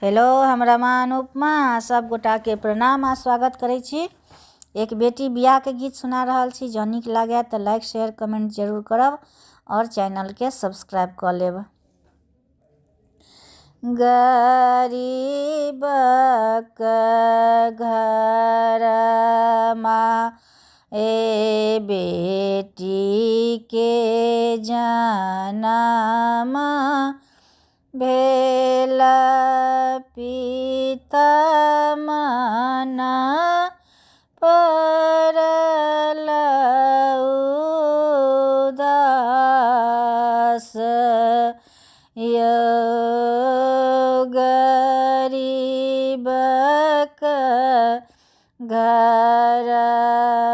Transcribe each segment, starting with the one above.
Hello, हमरा माँ अनुपमा सब गोटा के प्रणाम आ स्वागत करै छी। एक बेटी बियाह के गीत सुना रहल छी। जँ नीक लागे तो लाइक शेयर कमेंट जरूर करब और चैनल के सब्सक्राइब कर लेब। गरीबक घर माँ ए बेटी के जनम भेल पिता मना पड़ल उदास यो गरीबक घर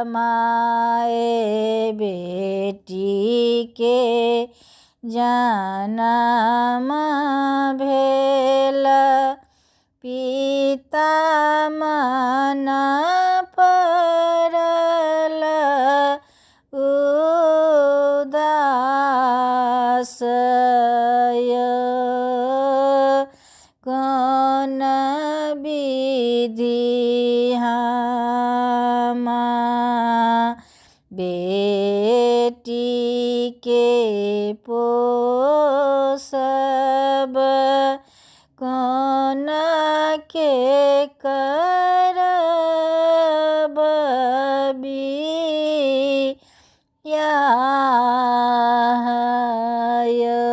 माए बेटी के जनम भेल पिता मना पड़ल उदास यो कोन विधि हम बेटी के पोसब कोन के करब बियाह यो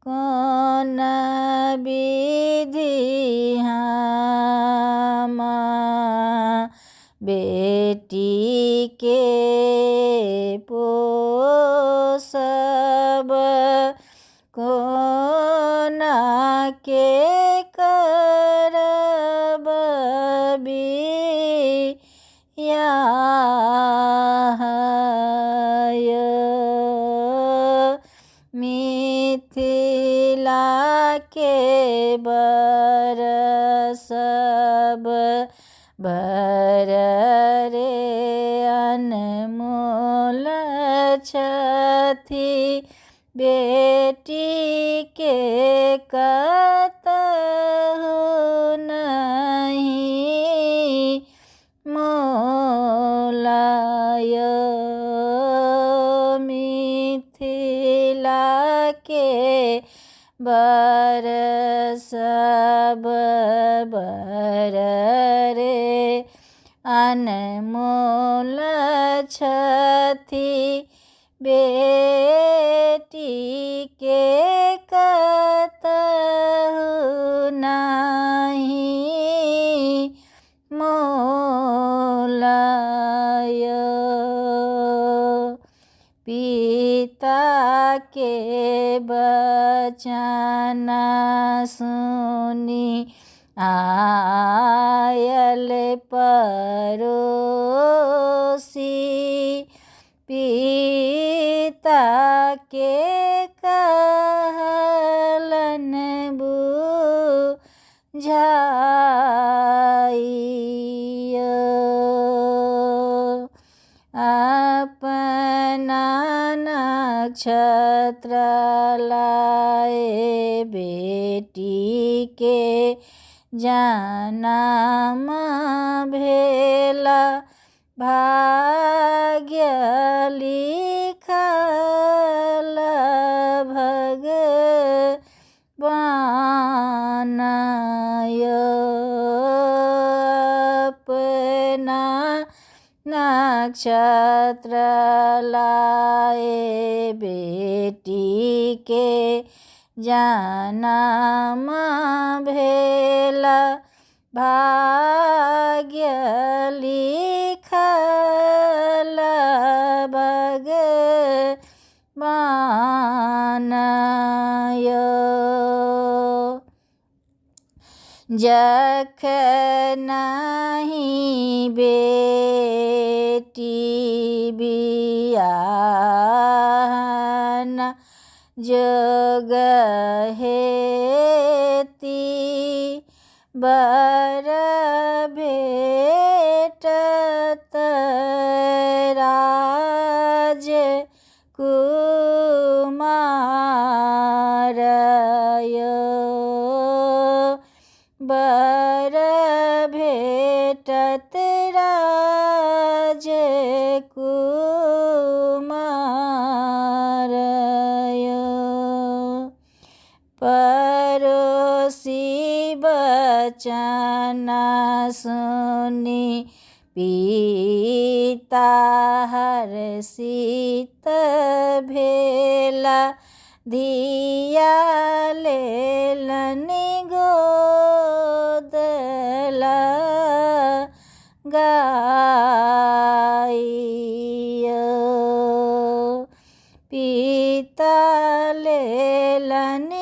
कोन विधि हम बेटी के पोसब कोन के करब बियाह यो मिथिला के बरसब बर रे अनमोल छथि बेटी के कतहु नहीं मोल यो मिथिला के बरसब बर रे अनमोल छथि बेटी के कतहु नहीं मोल यो पिता के वचन सुनी आयल पड़ोसी पिता के कहलन बुझाइयो अपना नक्षत्र लाए बेटी के जनम भेल भाग्य लिखल भगवान यो अपना नक्षत्र लाए बेटी के जनम भेल भाग्य लिखल भगवान यो जखनहि बेटी बियाहन जोग हेती बर भेटत राज कुमार यो बर भेटत राजकुमार परोसी बचन सुनि पिता हर्षित भेला धिया लेलनि गोद लगाइय पिता लेलनि